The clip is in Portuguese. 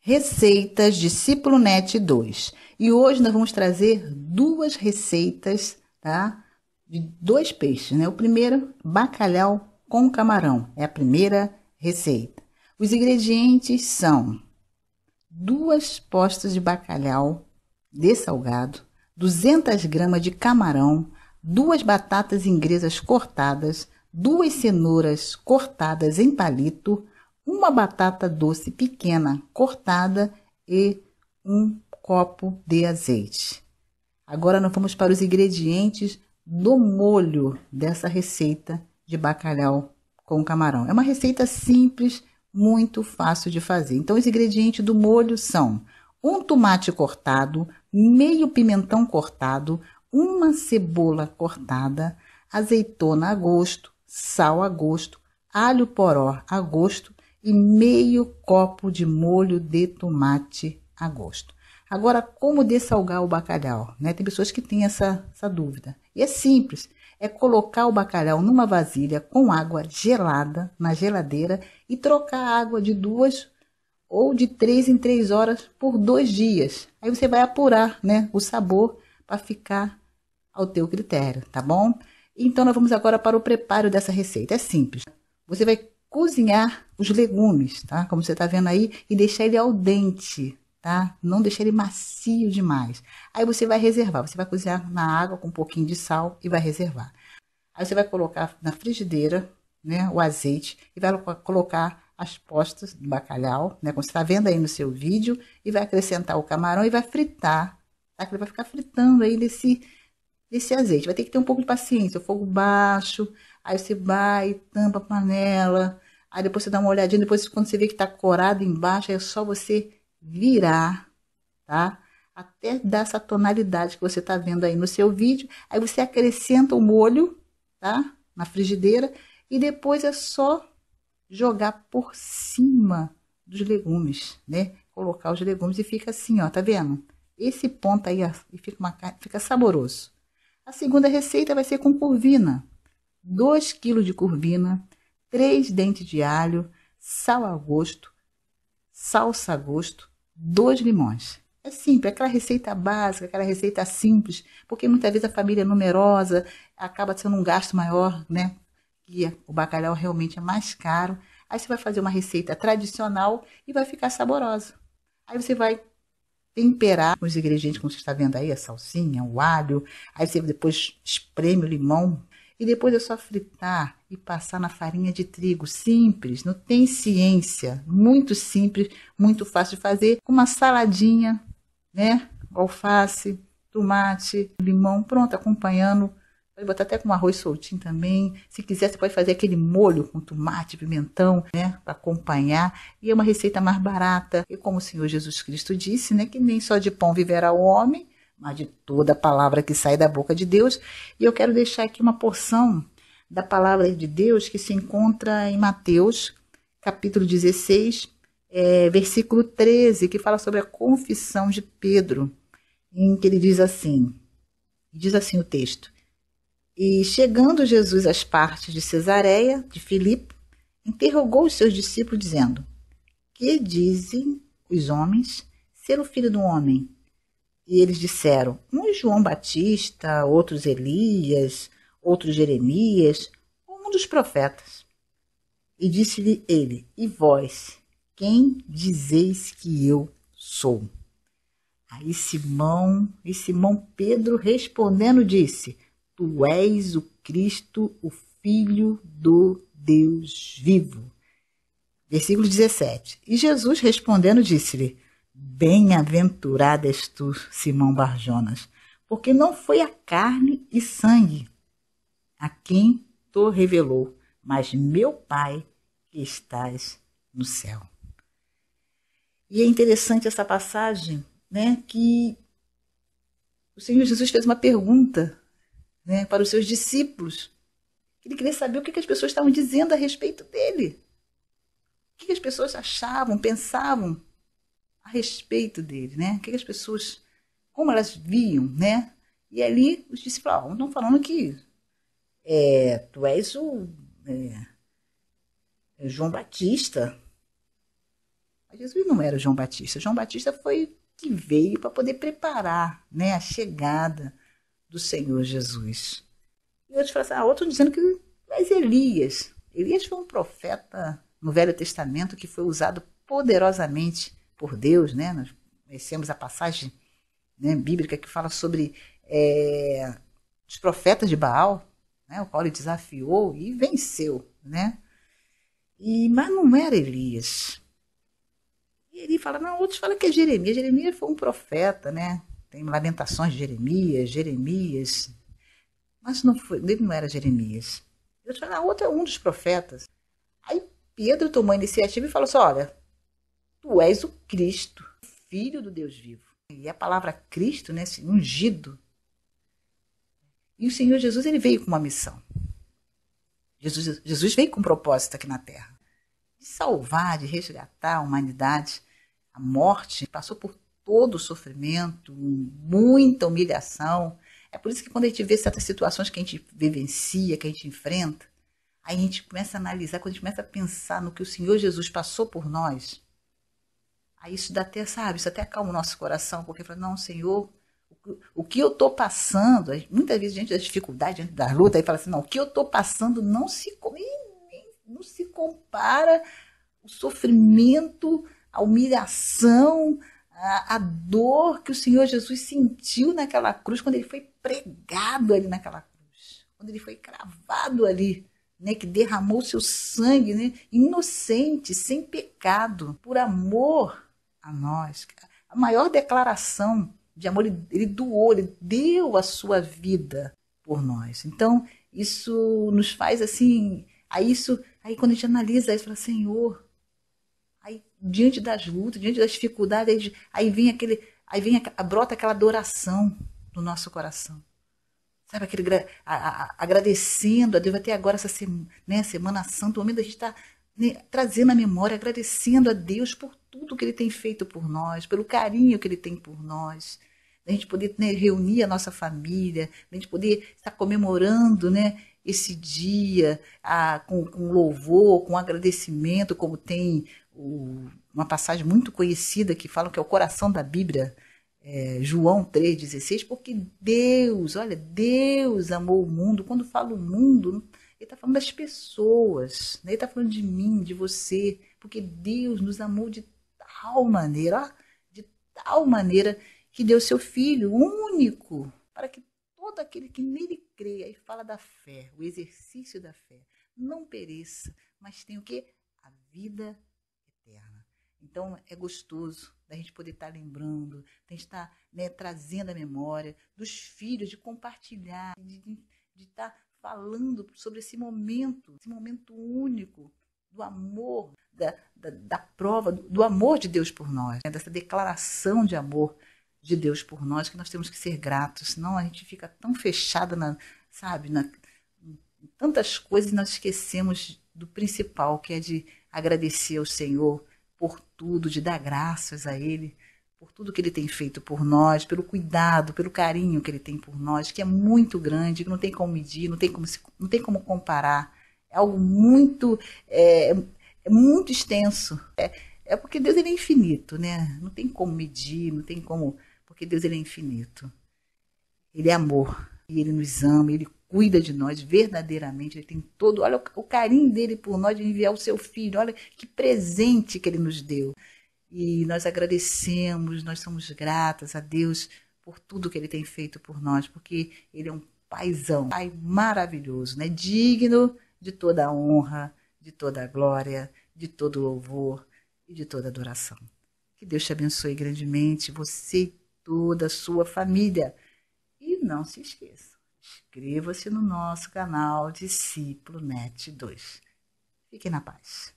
Receitas Discípulo Net 2. E hoje nós vamos trazer duas receitas, tá? De dois peixes, né? O primeiro, bacalhau com camarão. É a primeira receita. Os ingredientes são 2 postas de bacalhau dessalgado, 200 gramas de camarão, 2 batatas inglesas cortadas, 2 cenouras cortadas em palito, uma batata doce pequena cortada e um copo de azeite. Agora nós vamos para os ingredientes do molho dessa receita de bacalhau com camarão. É uma receita simples, muito fácil de fazer. Então os ingredientes do molho são um tomate cortado, meio pimentão cortado, uma cebola cortada, azeitona a gosto, sal a gosto, alho poró a gosto e meio copo de molho de tomate a gosto. Agora, como dessalgar o bacalhau, né? Tem pessoas que têm essa dúvida. E é simples, é colocar o bacalhau numa vasilha com água gelada na geladeira e trocar a água de 2 ou de 3 em 3 horas por 2 dias. Aí você vai apurar, né, o sabor para ficar ao teu critério, tá bom? Então, nós vamos agora para o preparo dessa receita. É simples. Você vai cozinhar os legumes, tá? Como você tá vendo aí, e deixar ele al dente, tá? Não deixar ele macio demais. Aí você vai reservar, você vai cozinhar na água com um pouquinho de sal e vai reservar. Aí você vai colocar na frigideira, né, o azeite e vai colocar as postas do bacalhau, né, como você tá vendo aí no seu vídeo, e vai acrescentar o camarão e vai fritar, tá? Que ele vai ficar fritando aí nesse azeite. Vai ter que ter um pouco de paciência, o fogo baixo, aí você vai, tampa a panela, aí depois você dá uma olhadinha, depois quando você vê que tá corado embaixo, é só você virar, tá? Até dar essa tonalidade que você tá vendo aí no seu vídeo. Aí você acrescenta o molho, tá? Na frigideira e depois é só jogar por cima dos legumes, né? Colocar os legumes e fica assim, ó, tá vendo? Esse ponto aí, ó, e fica saboroso. A segunda receita vai ser com curvina. 2 kg de curvina, 3 dentes de alho, sal a gosto, salsa a gosto, 2 limões. É simples, aquela receita básica, aquela receita simples, porque muitas vezes a família é numerosa, acaba sendo um gasto maior, né? E o bacalhau realmente é mais caro. Aí você vai fazer uma receita tradicional e vai ficar saborosa. Aí você vai temperar com os ingredientes, como você está vendo aí, a salsinha, o alho. Aí você depois espreme o limão. E depois é só fritar e passar na farinha de trigo. Simples, não tem ciência. Muito simples, muito fácil de fazer. Com uma saladinha, né? Alface, tomate, limão, pronto, acompanhando. Pode botar até com arroz soltinho também. Se quiser, você pode fazer aquele molho com tomate, pimentão, né? Para acompanhar. E é uma receita mais barata. E como o Senhor Jesus Cristo disse, né? Que nem só de pão viverá o homem, mas de toda a palavra que sai da boca de Deus. E eu quero deixar aqui uma porção da palavra de Deus que se encontra em Mateus, capítulo 16, versículo 13, que fala sobre a confissão de Pedro, em que ele diz assim o texto: E chegando Jesus às partes de Cesareia, de Filipe, interrogou os seus discípulos, dizendo: Que dizem os homens ser o filho do homem? E eles disseram: uns João Batista, outros Elias, outros Jeremias, ou um dos profetas. E disse-lhe ele: E vós, quem dizeis que eu sou? Aí Simão Pedro respondendo disse: Tu és o Cristo, o Filho do Deus vivo. Versículo 17. E Jesus respondendo disse-lhe: Bem-aventurado és tu, Simão Barjonas, porque não foi a carne e sangue a quem tu revelou, mas meu Pai que estás no céu. E é interessante essa passagem, né, que o Senhor Jesus fez uma pergunta, né, para os seus discípulos. Ele queria saber o que as pessoas estavam dizendo a respeito dele. O que as pessoas achavam, pensavam a respeito dele, né? O que as pessoas, como elas viam, né? E ali os discípulos estão falando que tu és o João Batista. Mas Jesus não era João Batista. João Batista foi que veio para poder preparar, né, a chegada do Senhor Jesus. E outros falam assim, outros dizendo que mas Elias foi um profeta no Velho Testamento que foi usado poderosamente por Deus, né? Nós conhecemos a passagem, né, bíblica que fala sobre os profetas de Baal, né, o qual ele desafiou e venceu, né? Mas não era Elias. E ele fala, não, outros falam que é Jeremias. Jeremias foi um profeta, né? Tem Lamentações de Jeremias, mas não foi, ele não era Jeremias. Outros falam, outro é um dos profetas. Aí Pedro tomou a iniciativa e falou assim, olha, tu és o Cristo, filho do Deus vivo. E a palavra Cristo, né, ungido. E o Senhor Jesus, ele veio com uma missão. Jesus veio com um propósito aqui na Terra. De salvar, de resgatar a humanidade. A morte passou por todo o sofrimento, muita humilhação. É por isso que quando a gente vê certas situações que a gente vivencia, que a gente enfrenta, aí a gente começa a analisar, quando a gente começa a pensar no que o Senhor Jesus passou por nós, aí isso dá até, sabe, isso até acalma o nosso coração, porque fala, não, Senhor, o que eu estou passando, muitas vezes diante das dificuldades, diante da luta, aí fala assim, não, o que eu estou passando não se compara o sofrimento, a humilhação, a dor que o Senhor Jesus sentiu naquela cruz, quando ele foi pregado ali naquela cruz, quando ele foi cravado ali, né, que derramou seu sangue, né, inocente, sem pecado, por amor a nós. A maior declaração de amor, ele doou, ele deu a sua vida por nós. Então, isso nos faz assim, aí quando a gente analisa isso, fala, Senhor, aí diante das lutas, diante das dificuldades, brota aquela adoração no nosso coração. Sabe, agradecendo a Deus, até agora, essa Semana Santa, o momento da gente estar, né, trazendo a memória, agradecendo a Deus por tudo que Ele tem feito por nós, pelo carinho que Ele tem por nós, da gente poder, né, reunir a nossa família, da gente poder estar comemorando, né, esse dia com louvor, com agradecimento, como tem uma passagem muito conhecida que fala que é o coração da Bíblia, João 3,16, porque Deus amou o mundo. Quando fala o mundo, ele está falando das pessoas, né? Ele está falando de mim, de você, porque Deus nos amou de tal maneira que deu seu Filho único, para que todo aquele que nele creia, e fala da fé, o exercício da fé, não pereça, mas tenha o quê? A vida eterna. Então é gostoso da gente poder estar lembrando, da gente estar, né, trazendo a memória dos filhos, de compartilhar, de estar falando sobre esse momento único do amor, da prova, do amor de Deus por nós, né, dessa declaração de amor de Deus por nós, que nós temos que ser gratos, senão a gente fica tão fechada, em tantas coisas, e nós esquecemos do principal, que é de agradecer ao Senhor por tudo, de dar graças a Ele, por tudo que Ele tem feito por nós, pelo cuidado, pelo carinho que Ele tem por nós, que é muito grande, que não tem como medir, não tem como comparar. É algo muito, muito extenso. É porque Deus, ele é infinito, né? Não tem como medir, não tem como, porque Deus, ele é infinito. Ele é amor, e Ele nos ama, Ele cuida de nós verdadeiramente, Ele tem todo, olha o carinho dele por nós, de enviar o seu Filho, olha que presente que Ele nos deu. E nós agradecemos, nós somos gratas a Deus por tudo que Ele tem feito por nós, porque Ele é um paizão, Pai maravilhoso, né? Digno de toda a honra, de toda a glória, de todo o louvor e de toda a adoração. Que Deus te abençoe grandemente, você e toda a sua família. E não se esqueça, inscreva-se no nosso canal Discípulo Net 2. Fique na paz.